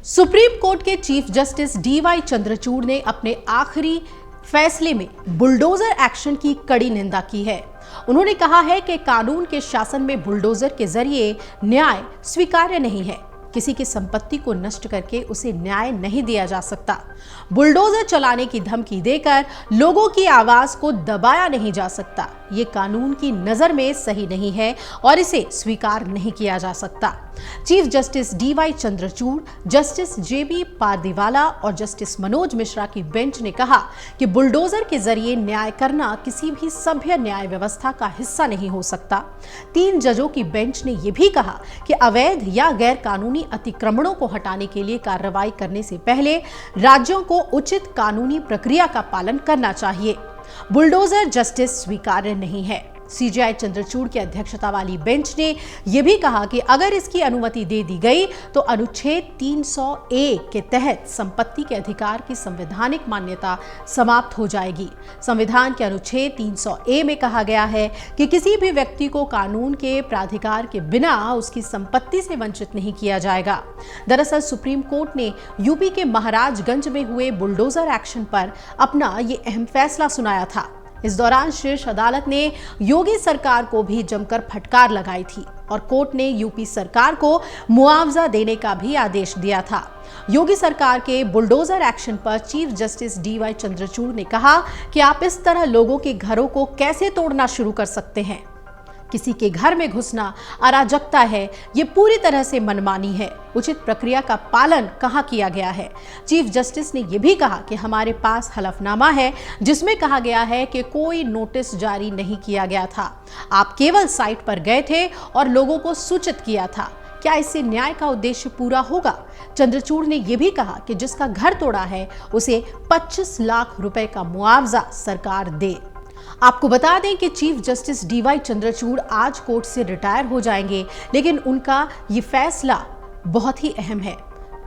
Supreme court के chief justice DY Chandrachud ने अपने आखिरी फैसले में बुलडोजर एक्शन की कड़ी निंदा की है। उन्होंने कहा है कि कानून के शासन में बुलडोजर के जरिए न्याय स्वीकार्य नहीं है। किसी की संपत्ति को नष्ट करके उसे न्याय नहीं दिया जा सकता। बुलडोजर चलाने की धमकी देकर लोगों की आवाज को दबाया नहीं जा सकता। ये कानून की नजर में सही नहीं है और इसे स्वीकार नहीं किया जा सकता। Chief justice DY Chandrachud, justice JB Pardiwala और जस्टिस मनोज मिश्रा की बेंच ने कहा कि बुलडोजर के जरिए न्याय करना किसी भी सभ्य न्याय व्यवस्था का हिस्सा नहीं हो सकता। 3 जजों की बेंच ने यह भी कहा कि अवैध या गैर कानूनी अतिक्रमणों को हटाने के लिए कार्रवाई करने से पहले राज्यों को उचित कानूनी प्रक्रिया का पालन करना चाहिए। बुलडोजर जस्टिस स्वीकार्य नहीं है। सीजेआई चंद्रचूड़ की अध्यक्षता वाली बेंच ने यह भी कहा कि अगर इसकी अनुमति दे दी गई तो अनुच्छेद 300A के तहत संपत्ति के अधिकार की संवैधानिक मान्यता समाप्त हो जाएगी। संविधान के अनुच्छेद 300A में कहा गया है कि किसी भी व्यक्ति को कानून के प्राधिकार के बिना उसकी संपत्ति से वंचित नहीं किया जाएगा। दरअसल सुप्रीम कोर्ट ने यूपी के महाराजगंज में हुए बुलडोजर एक्शन पर अपना ये अहम फैसला सुनाया था। इस दौरान शीर्ष अदालत ने योगी सरकार को भी जमकर फटकार लगाई थी और कोर्ट ने यूपी सरकार को मुआवजा देने का भी आदेश दिया था। योगी सरकार के बुलडोजर एक्शन पर चीफ जस्टिस डीवाई चंद्रचूड़ ने कहा कि आप इस तरह लोगों के घरों को कैसे तोड़ना शुरू कर सकते हैं। किसी के घर में घुसना अराजकता है, ये पूरी तरह से मनमानी है। उचित प्रक्रिया का पालन कहाँ किया गया है। चीफ जस्टिस ने यह भी कहा कि हमारे पास हलफनामा है जिसमें कहा गया है कि कोई नोटिस जारी नहीं किया गया था। आप केवल साइट पर गए थे और लोगों को सूचित किया था। क्या इससे न्याय का उद्देश्य पूरा होगा? चंद्रचूड़ ने यह भी कहा कि जिसका घर तोड़ा है उसे 25 लाख रुपए का मुआवजा सरकार दे। आपको बता दें कि चीफ जस्टिस डीवाई चंद्रचूड़ आज कोर्ट से रिटायर हो जाएंगे, लेकिन उनका ये फैसला बहुत ही अहम है।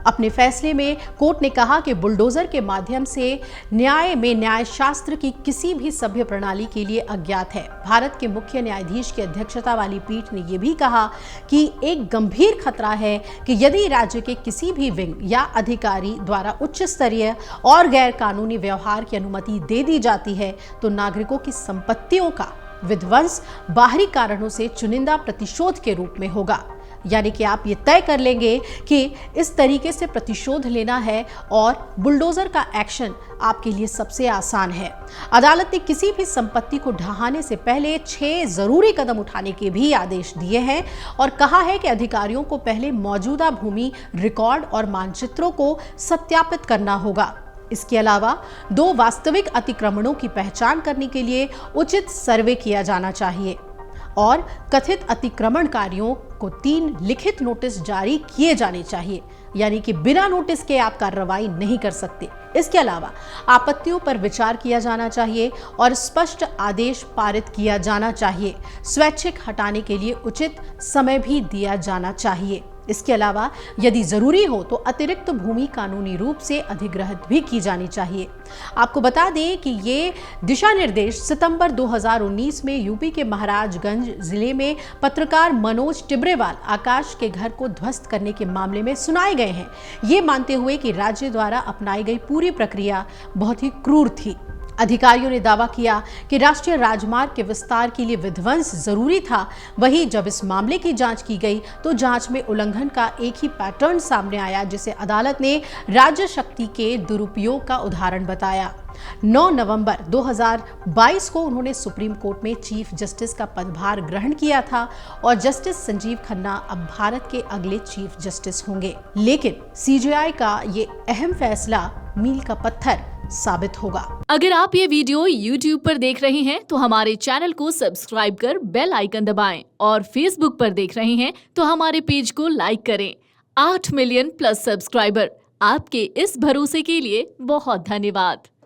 अपने फैसले में कोर्ट ने कहा कि बुलडोजर के माध्यम से न्याय में न्याय शास्त्र की किसी भी सभ्य प्रणाली के लिए अज्ञात है। भारत के मुख्य न्यायाधीश की अध्यक्षता वाली पीठ ने यह भी कहा कि एक गंभीर खतरा है कि यदि राज्य के किसी भी विंग या अधिकारी द्वारा उच्च स्तरीय और गैर कानूनी व्यवहार की अनुमति दे दी जाती है तो नागरिकों की संपत्तियों का विध्वंस बाहरी कारणों से चुनिंदा प्रतिशोध के रूप में होगा। यानी कि आप ये तय कर लेंगे कि इस तरीके से प्रतिशोध लेना है और बुलडोजर का एक्शन आपके लिए सबसे आसान है। अदालत ने किसी भी संपत्ति को ढहाने से पहले 6 जरूरी कदम उठाने के भी आदेश दिए हैं और कहा है कि अधिकारियों को पहले मौजूदा भूमि रिकॉर्ड और मानचित्रों को सत्यापित करना होगा। इसके अलावा 2 वास्तविक अतिक्रमणों की पहचान करने के लिए उचित सर्वे किया जाना चाहिए और कथित अतिक्रमणकारियों को 3 लिखित नोटिस जारी किए जाने चाहिए, यानी कि बिना नोटिस के आप कार्रवाई नहीं कर सकते। इसके अलावा आपत्तियों पर विचार किया जाना चाहिए और स्पष्ट आदेश पारित किया जाना चाहिए। स्वैच्छिक हटाने के लिए उचित समय भी दिया जाना चाहिए। इसके अलावा यदि जरूरी हो तो अतिरिक्त भूमि कानूनी रूप से अधिग्रहित भी की जानी चाहिए। आपको बता दें कि ये दिशा निर्देश सितंबर 2019 में यूपी के महाराजगंज जिले में पत्रकार मनोज टिब्रेवाल आकाश के घर को ध्वस्त करने के मामले में सुनाए गए हैं, ये मानते हुए कि राज्य द्वारा अपनाई गई पूरी प्रक्रिया बहुत ही क्रूर थी। अधिकारियों ने दावा किया कि राष्ट्रीय राजमार्ग के विस्तार के लिए विध्वंस जरूरी था। वहीं जब इस मामले की जांच की गई तो जांच में उल्लंघन का एक ही पैटर्न सामने आया, जिसे अदालत ने राज्य शक्ति के दुरुपयोग का उदाहरण बताया। 9 नवंबर 2022 को उन्होंने सुप्रीम कोर्ट में चीफ जस्टिस का पदभार ग्रहण किया था और जस्टिस संजीव खन्ना अब भारत के अगले चीफ जस्टिस होंगे। लेकिन सीजेआई का ये अहम फैसला मील का पत्थर साबित होगा। अगर आप ये वीडियो YouTube पर देख रहे हैं तो हमारे चैनल को सब्सक्राइब कर बेल आइकन दबाएं और Facebook पर देख रहे हैं तो हमारे पेज को लाइक करें। 8 मिलियन प्लस सब्सक्राइबर, आपके इस भरोसे के लिए बहुत धन्यवाद।